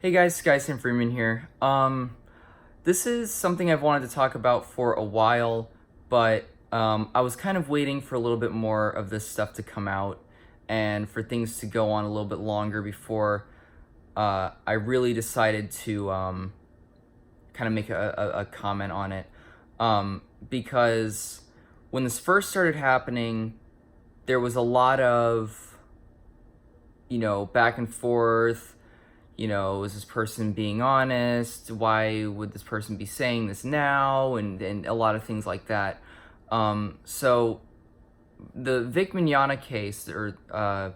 Hey guys, Skyson Freeman here. This is something I've wanted to talk about for a while, but I was kind of waiting for a little bit more of this stuff to come out and for things to go on a little bit longer before I really decided to kind of make a comment on it. Because when this first started happening, there was a lot of, back and forth. Is this person being honest? Why would this person be saying this now? And a lot of things like that. So the Vic Mignogna case, or I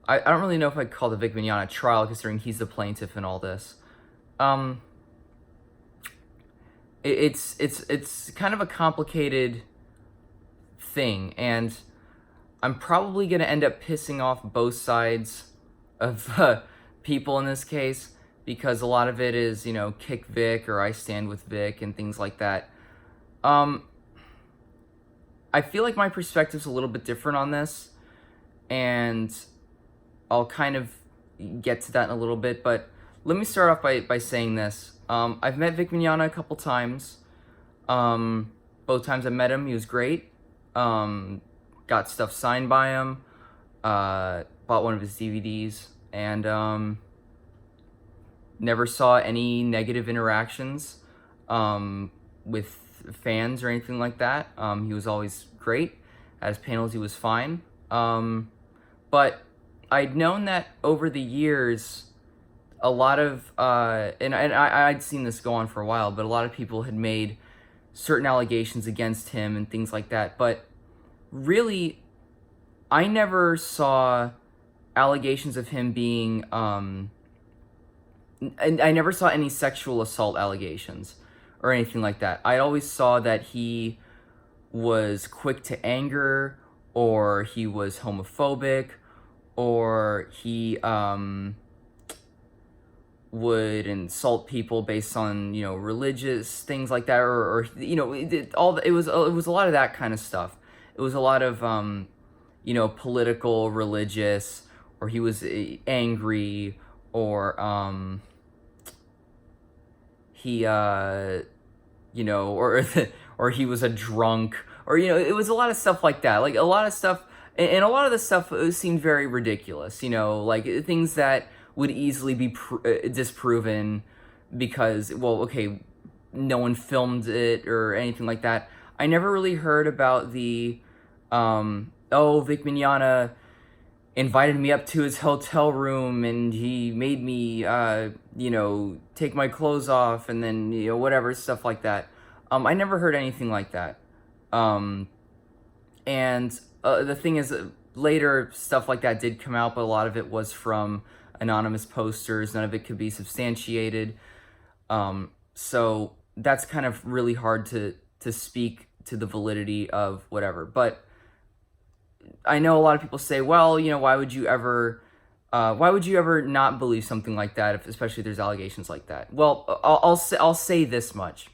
don't really know if I'd call the Vic Mignogna trial, considering he's the plaintiff in all this. It's kind of a complicated thing, and I'm probably going to end up pissing off both sides of people in this case, because a lot of it is, kick Vic or I stand with Vic and things like that. I feel like my perspective's a little bit different on this, and I'll kind of get to that in a little bit, but let me start off by saying this. I've met Vic Mignogna a couple times. Both times I met him, he was great. Got stuff signed by him, bought one of his DVDs, and never saw any negative interactions with fans or anything like that. He was always great. At his panels, he was fine. But I'd known that over the years, a lot of, and I'd seen this go on for a while, but a lot of people had made certain allegations against him and things like that. But really, I never saw allegations of him being, and I never saw any sexual assault allegations or anything like that. I always saw that he was quick to anger, or he was homophobic, or he would insult people based on religious things like that, or it was a lot of that kind of stuff. It was a lot of political, religious, or he was angry, or he or or he was a drunk, or it was a lot of stuff like that, like a lot of stuff, and a lot of the stuff seemed very ridiculous, like things that would easily be disproven because, well, okay, no one filmed it or anything like that. I never really heard about the Vic Mignogna invited me up to his hotel room and he made me take my clothes off and then whatever, stuff like that. I never heard anything like that. And the thing is, later stuff like that did come out, but a lot of it was from anonymous posters. None of it could be substantiated. So that's kind of really hard to speak to the validity of whatever. But I know a lot of people say, well, why would you ever not believe something like that, especially if there's allegations like that? Well, I'll say this much.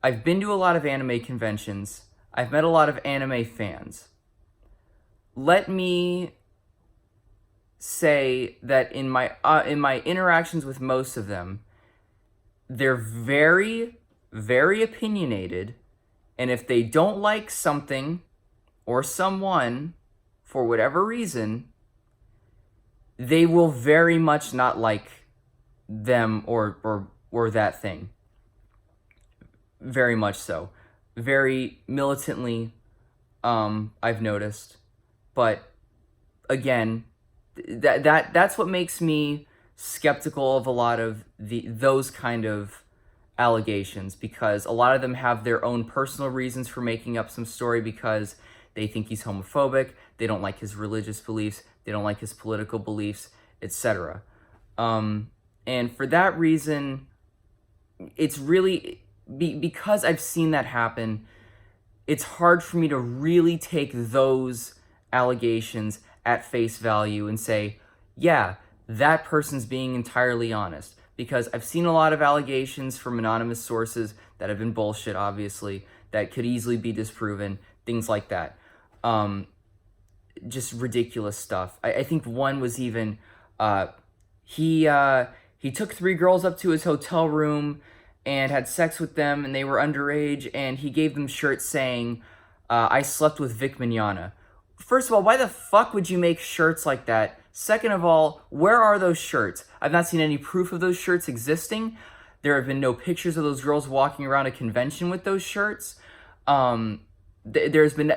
I've been to a lot of anime conventions. I've met a lot of anime fans. Let me say that in my interactions with most of them, they're very, very opinionated, and if they don't like something or someone for whatever reason, they will very much not like them or that thing. Very much so. Very militantly, I've noticed. But again, that's what makes me skeptical of a lot of those kind of allegations, because a lot of them have their own personal reasons for making up some story, because they think he's homophobic, they don't like his religious beliefs, they don't like his political beliefs, etc. And for that reason, it's really, because I've seen that happen, it's hard for me to really take those allegations at face value and say, yeah, that person's being entirely honest. Because I've seen a lot of allegations from anonymous sources that have been bullshit, obviously, that could easily be disproven, things like that. Just ridiculous stuff. I think one was even, he he took 3 girls up to his hotel room and had sex with them, and they were underage, and he gave them shirts saying, I slept with Vic Mignogna. First of all, why the fuck would you make shirts like that? Second of all, where are those shirts? I've not seen any proof of those shirts existing. There have been no pictures of those girls walking around a convention with those shirts. There's been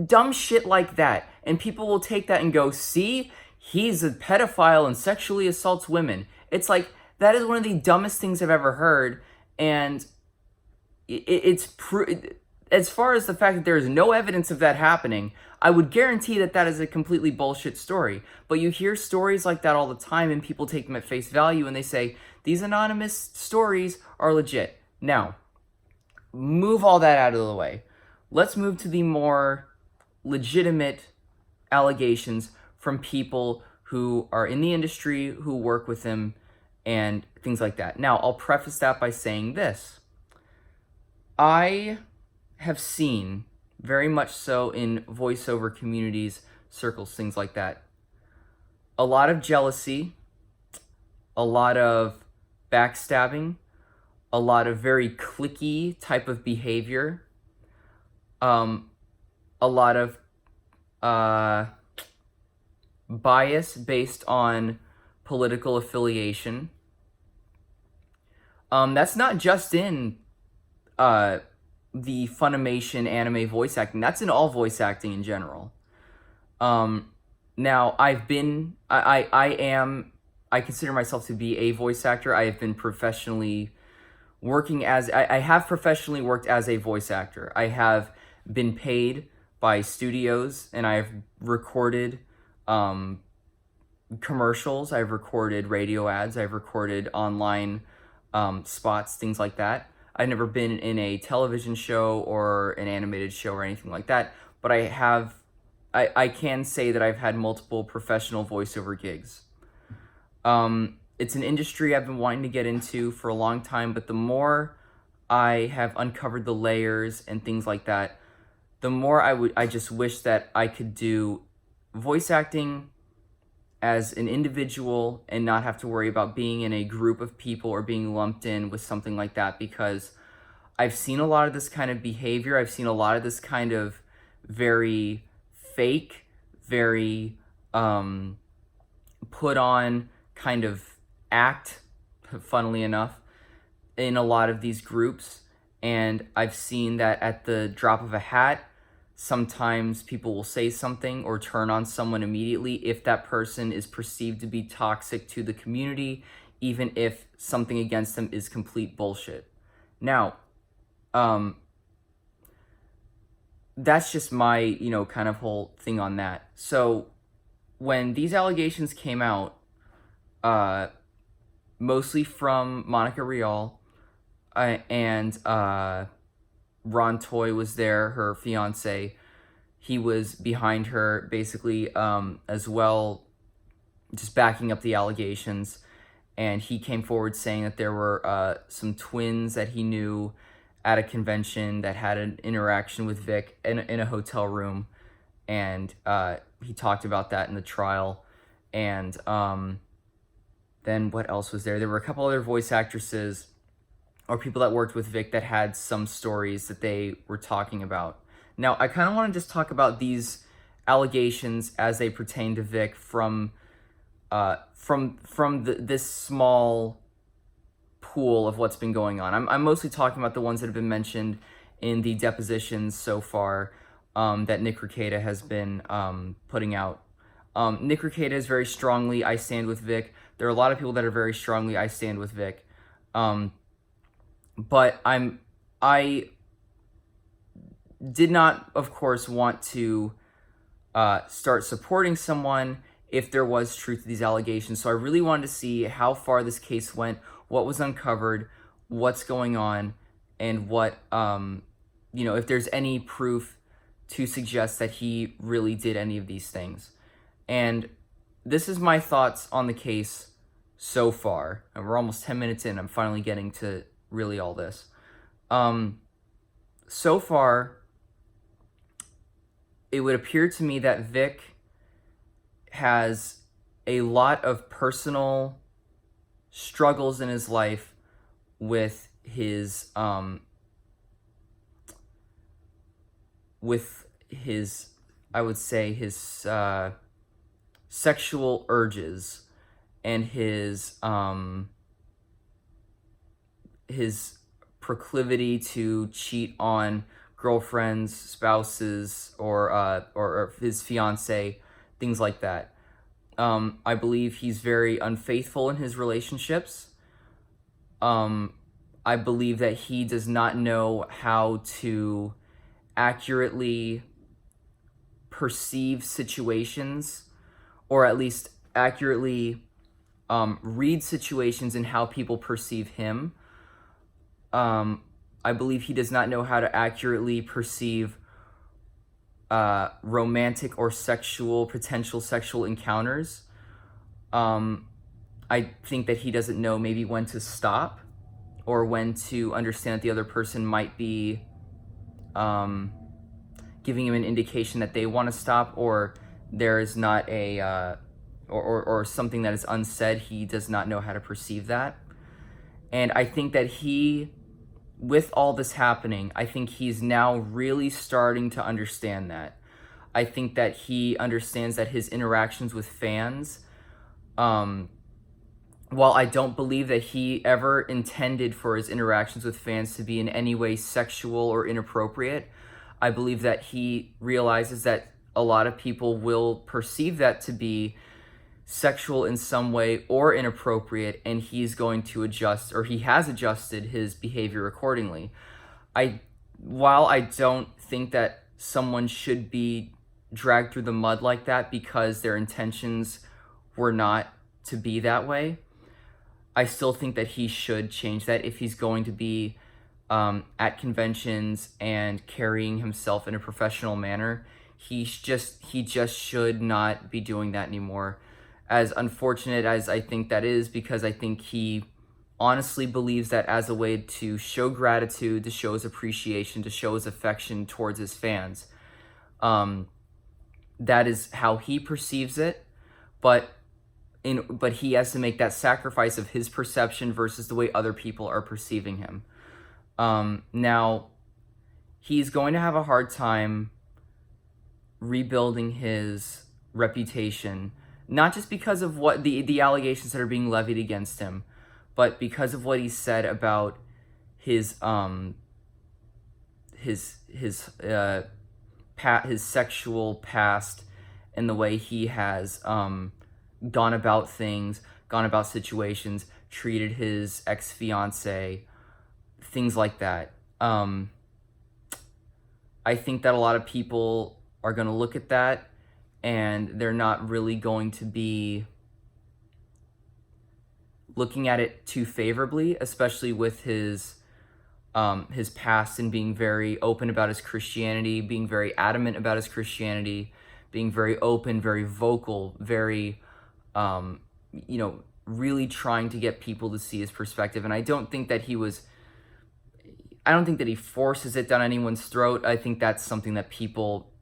dumb shit like that, and people will take that and go, see, he's a pedophile and sexually assaults women. It's like, that is one of the dumbest things I've ever heard, and as far as the fact that there is no evidence of that happening, I would guarantee that that is a completely bullshit story. But you hear stories like that all the time, and people take them at face value, and they say, these anonymous stories are legit. Now, move all that out of the way. Let's move to the more legitimate allegations from people who are in the industry, who work with him, and things like that. Now, I'll preface that by saying this. I have seen, very much so in voiceover communities, circles, things like that, a lot of jealousy, a lot of backstabbing, a lot of very cliquey type of behavior, a lot of bias based on political affiliation. That's not just in the Funimation anime voice acting. That's in all voice acting in general. Now, I consider myself to be a voice actor. I have been professionally working as, I have professionally worked as a voice actor. I have been paid by studios, and I've recorded commercials, I've recorded radio ads, I've recorded online spots, things like that. I've never been in a television show or an animated show or anything like that, but I can say that I've had multiple professional voiceover gigs. It's an industry I've been wanting to get into for a long time, but the more I have uncovered the layers and things like that, the more I just wish that I could do voice acting as an individual and not have to worry about being in a group of people or being lumped in with something like that, because I've seen a lot of this kind of behavior. I've seen a lot of this kind of very fake, very put on kind of act, funnily enough, in a lot of these groups. And I've seen that at the drop of a hat, sometimes people will say something or turn on someone immediately if that person is perceived to be toxic to the community, even if something against them is complete bullshit. Now, that's just my, kind of whole thing on that. So when these allegations came out, mostly from Monica Rial, and Ron Toy was there, her fiance. He was behind her, basically, as well, just backing up the allegations. And he came forward saying that there were some twins that he knew at a convention that had an interaction with Vic in a hotel room. And he talked about that in the trial. And then what else was there? There were a couple other voice actresses or people that worked with Vic that had some stories that they were talking about. Now, I kind of want to just talk about these allegations as they pertain to Vic from this small pool of what's been going on. I'm mostly talking about the ones that have been mentioned in the depositions so far that Nick Rekieta has been putting out. Nick Rekieta is very strongly, I stand with Vic. There are a lot of people that are very strongly, I stand with Vic. But I did not, of course, want to start supporting someone if there was truth to these allegations. So I really wanted to see how far this case went, what was uncovered, what's going on, and what, if there's any proof to suggest that he really did any of these things. And this is my thoughts on the case so far. And we're almost 10 minutes in. I'm finally getting to really all this. So far, it would appear to me that Vic has a lot of personal struggles in his life with his I would say his sexual urges and his proclivity to cheat on girlfriends, spouses, or his fiance, things like that. I believe he's very unfaithful in his relationships. I believe that he does not know how to accurately perceive situations, or at least accurately read situations and how people perceive him. I believe he does not know how to accurately perceive romantic or potential sexual encounters. I think that he doesn't know maybe when to stop, or when to understand that the other person might be giving him an indication that they want to stop, or there is not or something that is unsaid. He does not know how to perceive that. And I think that with all this happening, I think he's now really starting to understand that. I think that he understands that his interactions with fans, while I don't believe that he ever intended for his interactions with fans to be in any way sexual or inappropriate, I believe that he realizes that a lot of people will perceive that to be sexual in some way or inappropriate, and he's going to adjust, or he has adjusted his behavior accordingly. While I don't think that someone should be dragged through the mud like that because their intentions were not to be that way, I still think that he should change that if he's going to be at conventions and carrying himself in a professional manner. He just should not be doing that anymore. As unfortunate as I think that is, because I think he honestly believes that as a way to show gratitude, to show his appreciation, to show his affection towards his fans. That is how he perceives it, but he has to make that sacrifice of his perception versus the way other people are perceiving him. Now, he's going to have a hard time rebuilding his reputation, not just because of what the allegations that are being levied against him, but because of what he said about his sexual past, and the way he has gone about things, gone about situations, treated his ex-fiance, things like that. I think that a lot of people are going to look at that, and they're not really going to be looking at it too favorably, especially with his past, and being very open about his Christianity, being very adamant about his Christianity, being very open, very vocal, very, really trying to get people to see his perspective. And I don't think that he forces it down anyone's throat. I think that's something that people,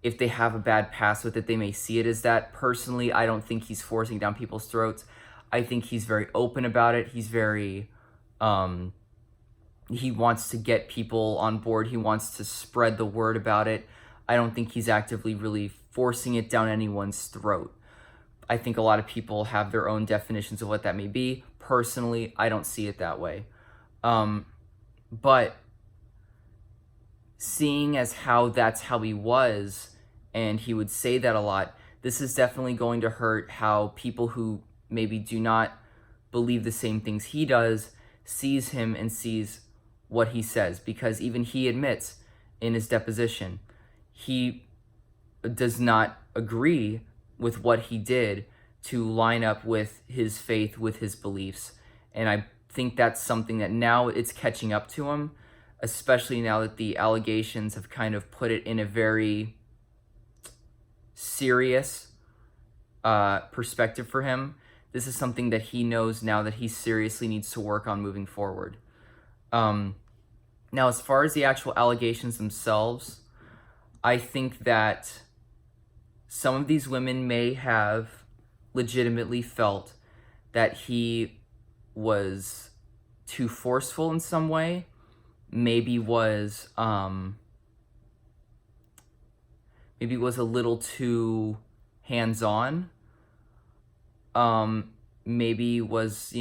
if they have a bad past with it, they may see it as that. Personally, I don't think he's forcing down people's throats. I think he's very open about it. He's very, he wants to get people on board. He wants to spread the word about it. I don't think he's actively really forcing it down anyone's throat. I think a lot of people have their own definitions of what that may be. Personally, I don't see it that way. But seeing as how that's how he was, and he would say that a lot, this is definitely going to hurt how people who maybe do not believe the same things he does sees him and sees what he says, because even he admits in his deposition he does not agree with what he did to line up with his faith, with his beliefs. And I think that's something that now it's catching up to him, especially now that the allegations have kind of put it in a very serious perspective for him. This is something that he knows now that he seriously needs to work on moving forward. Now, as far as the actual allegations themselves, I think that some of these women may have legitimately felt that he was too forceful in some way, maybe was a little too hands-on, maybe was,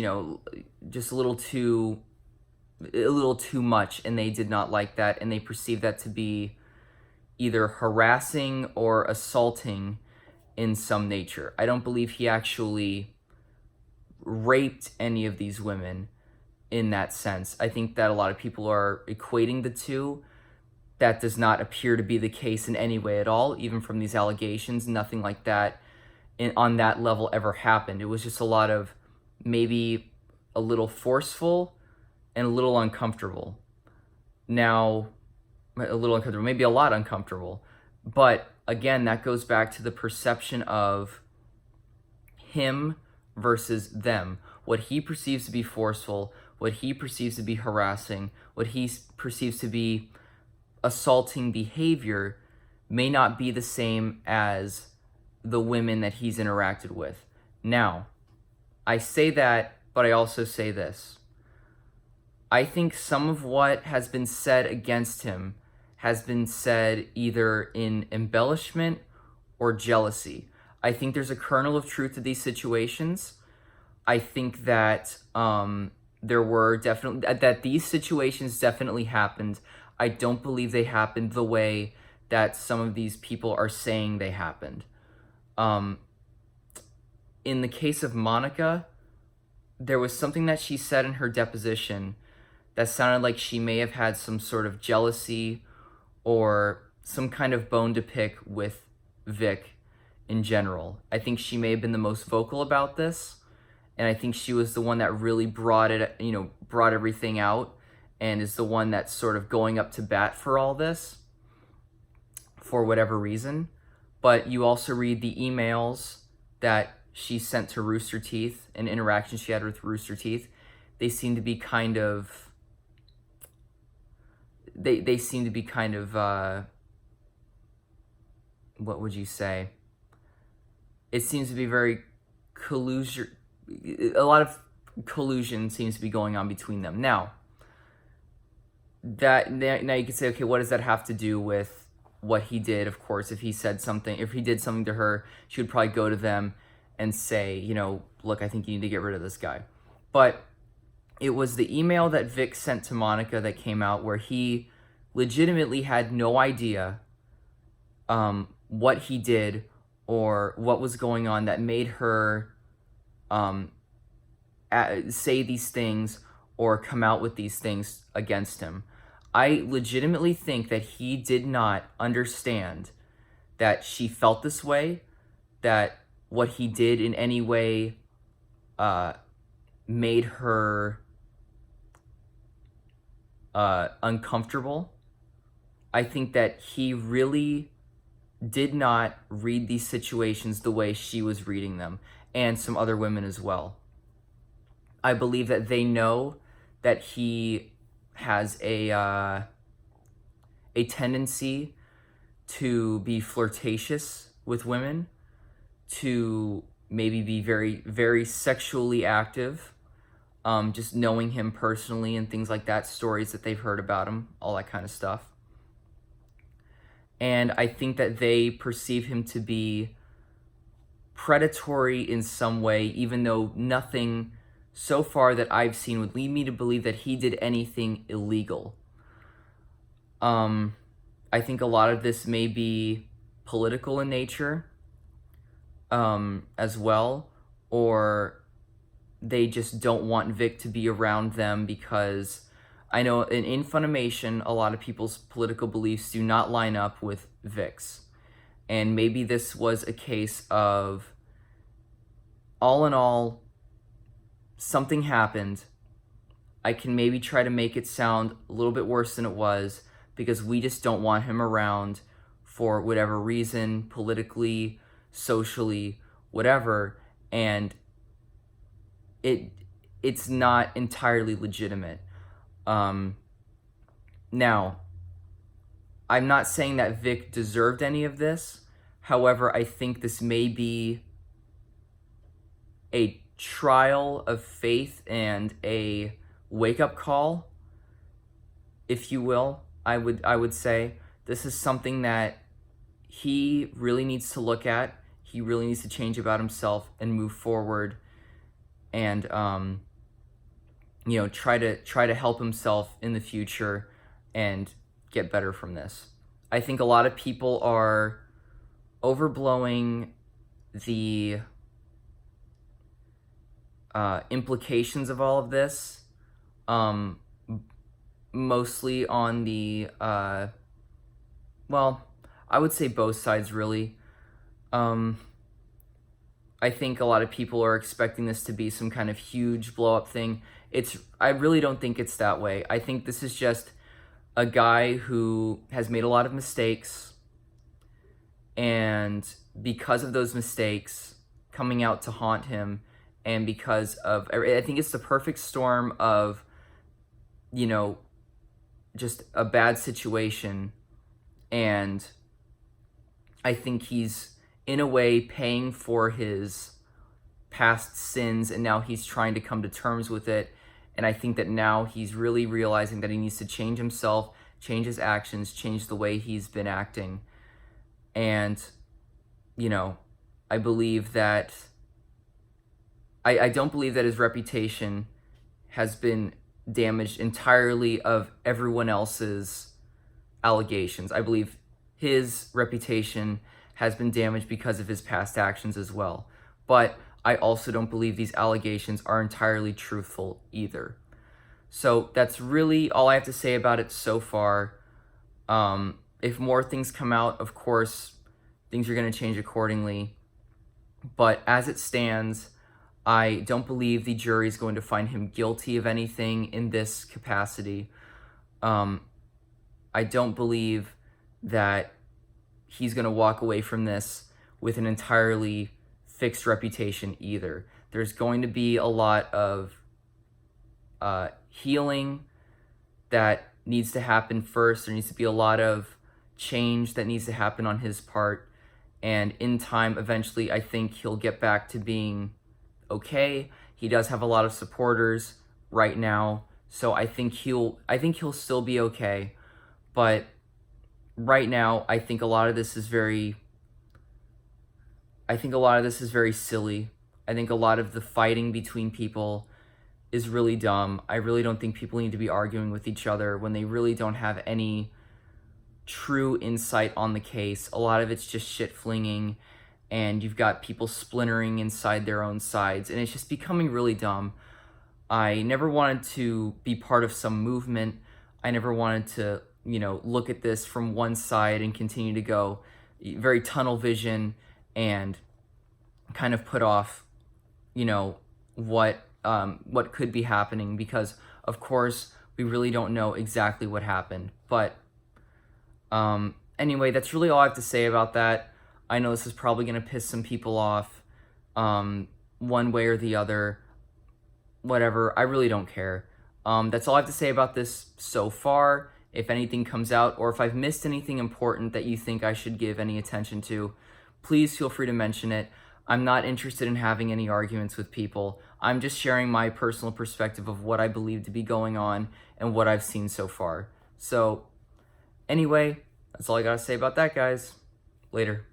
just a little too much, and they did not like that, and they perceived that to be either harassing or assaulting in some nature. I don't believe he actually raped any of these women in that sense. I think that a lot of people are equating the two. That does not appear to be the case in any way at all, even from these allegations. Nothing like that on that level ever happened. It was just a lot of maybe a little forceful and a little uncomfortable. Now, a little uncomfortable, maybe a lot uncomfortable. But again, that goes back to the perception of him versus them. What he perceives to be forceful, what he perceives to be harassing, what he perceives to be assaulting behavior may not be the same as the women that he's interacted with. Now, I say that, but I also say this. I think some of what has been said against him has been said either in embellishment or jealousy. I think there's a kernel of truth to these situations. I think that these situations definitely happened. I don't believe they happened the way that some of these people are saying they happened. In the case of Monica, there was something that she said in her deposition that sounded like she may have had some sort of jealousy or some kind of bone to pick with Vic in general. I think she may have been the most vocal about this, and I think she was the one that really brought everything out, and is the one that's sort of going up to bat for all this, for whatever reason. But you also read the emails that she sent to Rooster Teeth and interactions she had with Rooster Teeth. They seem to be kind of... They seem to be kind of... what would you say? It seems to be very collusion... A lot of collusion seems to be going on between them. Now you could say, okay, what does that have to do with what he did? Of course, if he did something to her, she would probably go to them and say, look, I think you need to get rid of this guy. But it was the email that Vic sent to Monica that came out where he legitimately had no idea what he did or what was going on that made her say these things or come out with these things against him. I legitimately think that he did not understand that she felt this way, that what he did in any way made her uncomfortable. I think that he really did not read these situations the way she was reading them, and some other women as well. I believe that they know that he has a tendency to be flirtatious with women, to maybe be very, very sexually active, just knowing him personally and things like that, stories that they've heard about him, all that kind of stuff. And I think that they perceive him to be predatory in some way, even though nothing so far that I've seen would lead me to believe that he did anything illegal. I think a lot of this may be political in nature, as well, or they just don't want Vic to be around them because I know in Funimation, a lot of people's political beliefs do not line up with Vic's. And maybe this was a case of, all in all, something happened. I can maybe try to make it sound a little bit worse than it was because we just don't want him around for whatever reason, politically, socially, whatever, and it's not entirely legitimate. Now, I'm not saying that Vic deserved any of this. However, I think this may be a trial of faith and a wake-up call, if you will. I would say this is something that he really needs to look at. He really needs to change about himself and move forward, and try to help himself in the future and get better from this. I think a lot of people are overblowing the implications of all of this, mostly on the well, I would say both sides, really. I think a lot of people are expecting this to be some kind of huge blow up thing. I really don't think it's that way. I think this is just a guy who has made a lot of mistakes, and because of those mistakes coming out to haunt him, and because of, I think it's the perfect storm of, just a bad situation, and I think he's, in a way, paying for his past sins, and now he's trying to come to terms with it. And I think that now he's really realizing that he needs to change himself, change his actions, change the way he's been acting. And, I believe that, I don't believe that his reputation has been damaged entirely of everyone else's allegations. I believe his reputation has been damaged because of his past actions as well. But I also don't believe these allegations are entirely truthful either. So that's really all I have to say about it so far. If more things come out, of course, things are going to change accordingly. But as it stands, I don't believe the jury is going to find him guilty of anything in this capacity. I don't believe that he's going to walk away from this with an entirely fixed reputation either. There's going to be a lot of healing that needs to happen first. There needs to be a lot of change that needs to happen on his part. And in time, eventually, I think he'll get back to being okay. He does have a lot of supporters right now, so I think he'll still be okay. But right now, I think a lot of this is very silly. I think a lot of the fighting between people is really dumb. I really don't think people need to be arguing with each other when they really don't have any true insight on the case. A lot of it's just shit flinging, and you've got people splintering inside their own sides, and it's just becoming really dumb. I never wanted to be part of some movement. I never wanted to, look at this from one side and continue to go very tunnel vision and kind of put off, what could be happening, because of course we really don't know exactly what happened. But anyway, that's really all I have to say about that. I know this is probably going to piss some people off, one way or the other. Whatever, I really don't care. That's all I have to say about this so far. If anything comes out, or if I've missed anything important that you think I should give any attention to, please feel free to mention it. I'm not interested in having any arguments with people. I'm just sharing my personal perspective of what I believe to be going on and what I've seen so far. So, anyway, that's all I gotta say about that, guys. Later.